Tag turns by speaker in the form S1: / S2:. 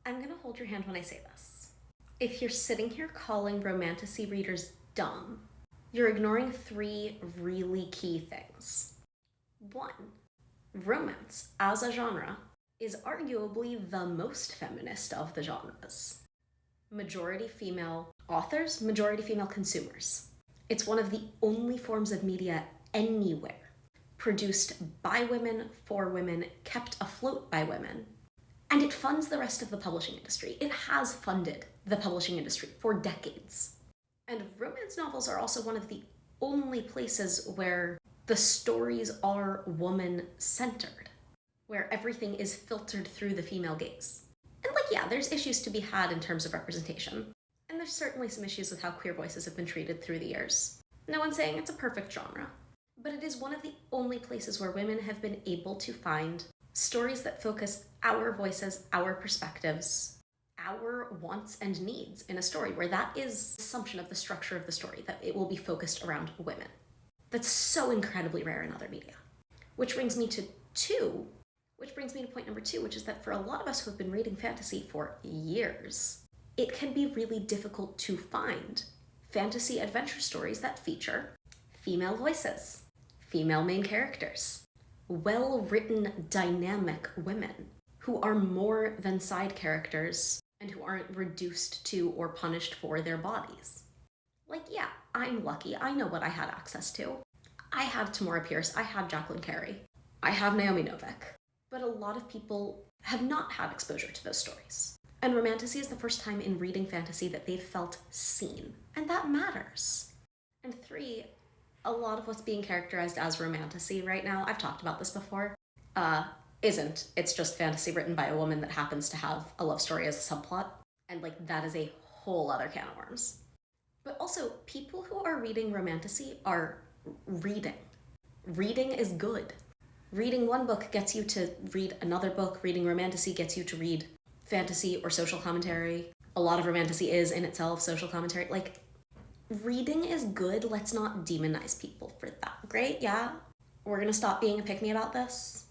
S1: I'm gonna hold your hand when I say this. If you're sitting here calling Romantasy readers dumb, you're ignoring three really key things. One, romance as a genre is arguably the most feminist of the genres. Majority female authors, majority female consumers. It's one of the only forms of media anywhere produced by women, for women, kept afloat by women. And it funds the rest of the publishing industry. It has funded the publishing industry for decades. And romance novels are also one of the only places where the stories are woman-centered, where everything is filtered through the female gaze. And yeah, there's issues to be had in terms of representation. And there's certainly some issues with how queer voices have been treated through the years. No one's saying it's a perfect genre. But it is one of the only places where women have been able to find stories that focus our voices, our perspectives, our wants and needs in a story, where that is the assumption of the structure of the story, that it will be focused around women. That's so incredibly rare in other media. Which brings me to point number two, which is that for a lot of us who have been reading fantasy for years, it can be really difficult to find fantasy adventure stories that feature female voices, female main characters, well-written, dynamic women who are more than side characters and who aren't reduced to or punished for their bodies. Yeah, I'm lucky. I know what I had access to. I have Tamora Pierce. I have Jacqueline Carey. I have Naomi Novik. But a lot of people have not had exposure to those stories. And Romantasy is the first time in reading fantasy that they've felt seen. And that matters. And three, a lot of what's being characterized as Romantasy right now, I've talked about this before, isn't. It's just fantasy written by a woman that happens to have a love story as a subplot. And that is a whole other can of worms. But also, people who are reading Romantasy are reading. Reading is good. Reading one book gets you to read another book. Reading Romantasy gets you to read fantasy or social commentary. A lot of Romantasy is in itself social commentary. Reading is good. Let's not demonize people for that. Great, yeah? We're gonna stop being a pick-me about this?